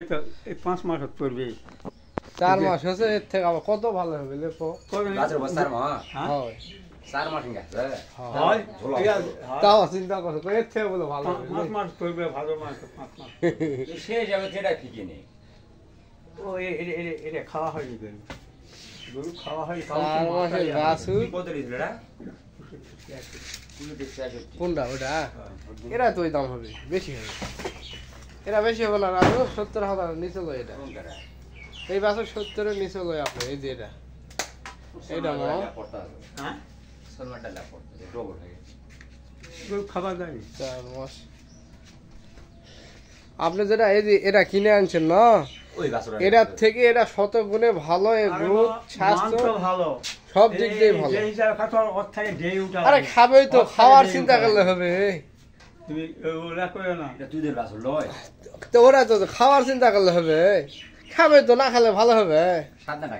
এই 5 মাস পড়বে 4 মাস হচ্ছে এর থেকে আবার কত ভালো হবে দেখো গাছের বস্তা 4 মাস হয় 4 মাস গেছে হয় তাও চিন্তা করো এর থেকে বলে ভালো হবে 5 মাস পড়বে ভালো মাস 5 মাস সে যাবে সেটা ঠিকই নেই ও এটা খাওয়া হয়নি গরু খাওয়া হয় 4 মাসের গাছু কত দিছিল এটা কোনটা ওটা এরা তো ওই দাম হবে বেশি হবে এরা বেশি হবে না রাজু 70,000 নিচে লয় এটা এই বাসে 70 এর নিচে লয় আপনি এই যে এটা এইটা মা হ্যাঁ সলমানটা লাভ করতে ডবল হয়ে গরু খাওয়া যায় 4 মাস আপনি যেটা এই যে এটা কিনে আনছেন না ওই গাছরা এটার থেকে এটা শত গুণে ভালো এর গ্রোথ স্বাস্থ্য ভালো সব দিক দিয়ে ভালো যে হিসাবে খাওয়ার ওর থেকে ডে উঠা আরে খাবেই তো খাওয়ার চিন্তা করলে হবে তুমি ওরা কইও না এটা তুই দের গাছ লয় তো ওরা তো খাওয়ার চিন্তা করলে হবে খাবে তো না খেলে ভালো হবে 7 টাকা